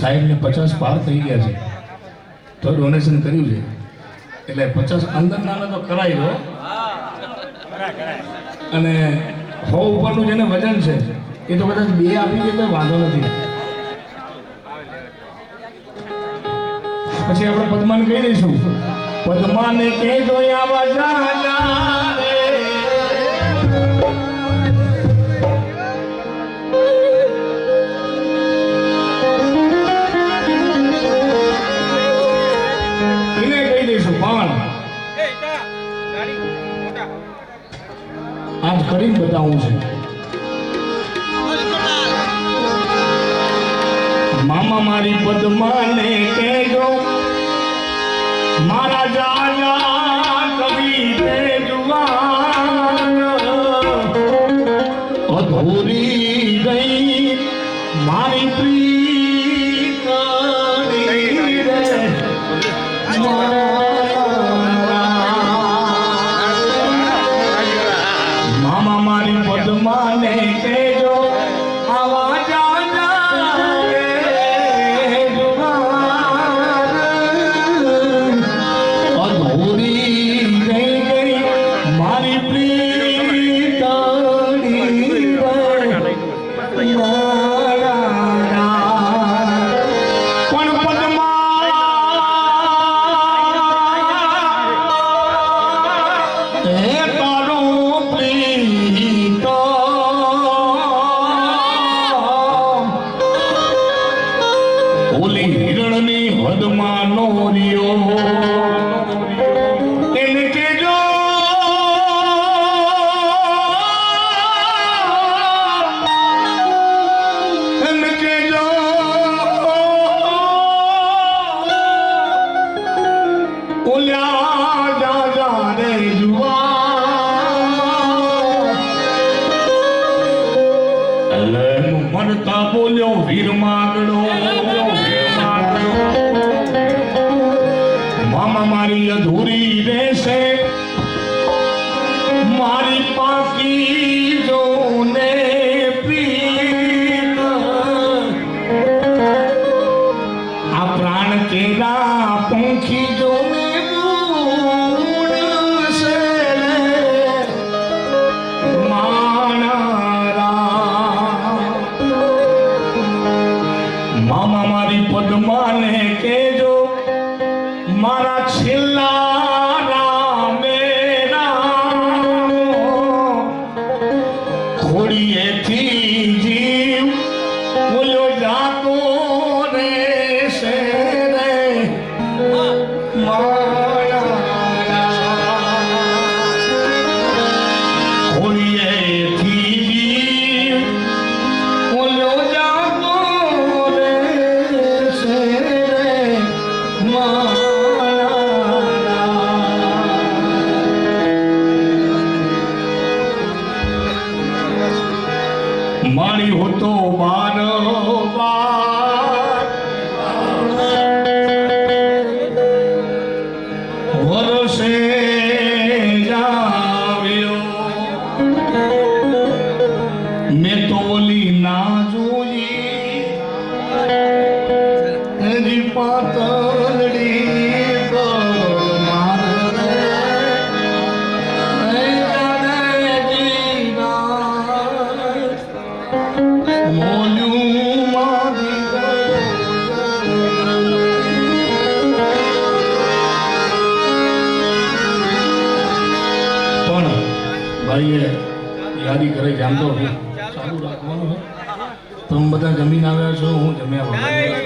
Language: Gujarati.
સાહેબ ને 50 પાર થઈ ગયા છે તો ડોનેશન કર્યું છે એટલે 50 અંદર નાના તો કરાવી દો અને 100 ઉપરનું જેને વજન છે એ તો કદાચ 2 આપી દે તો વાંધો નથી. પછી આપણે પદ્માને કહી દઈશું, પદ્માને કહેજો આવા જાના રે એને કહી દઈશું પણ આજ કરીને બતાવું છે. મામા મારી પદ્માને કહેજો મારા જાયા કવિ જુવાન અધૂરી ગઈ મારી પ્રીતની રે મામા મારી પદ્માને કહેજો આવા બોલ્યો વીર માગડો મામા મારી અધૂરી રહેશે મારી પાકી જોને પ્રીત આ પ્રાણ કેરા પંખી જોને મામા મારી પદ્માને કહેજો મારા છેલ્લા રામે રામ ખોડીએથી જીવ બોલ્યો જાતો રહેશે રે ખોડીએથી જીવ બોલ્યો મારી હોતો બાર વર્ષે જાવ્યો મેં તો ઓલી ના જોઈ હજી પાતળી ભાઈએ યાદી કરે જાણતો ચાલુ રાખવાનું છે. તમે બધા જમીન આવ્યા છો, હું જમ્યા વગર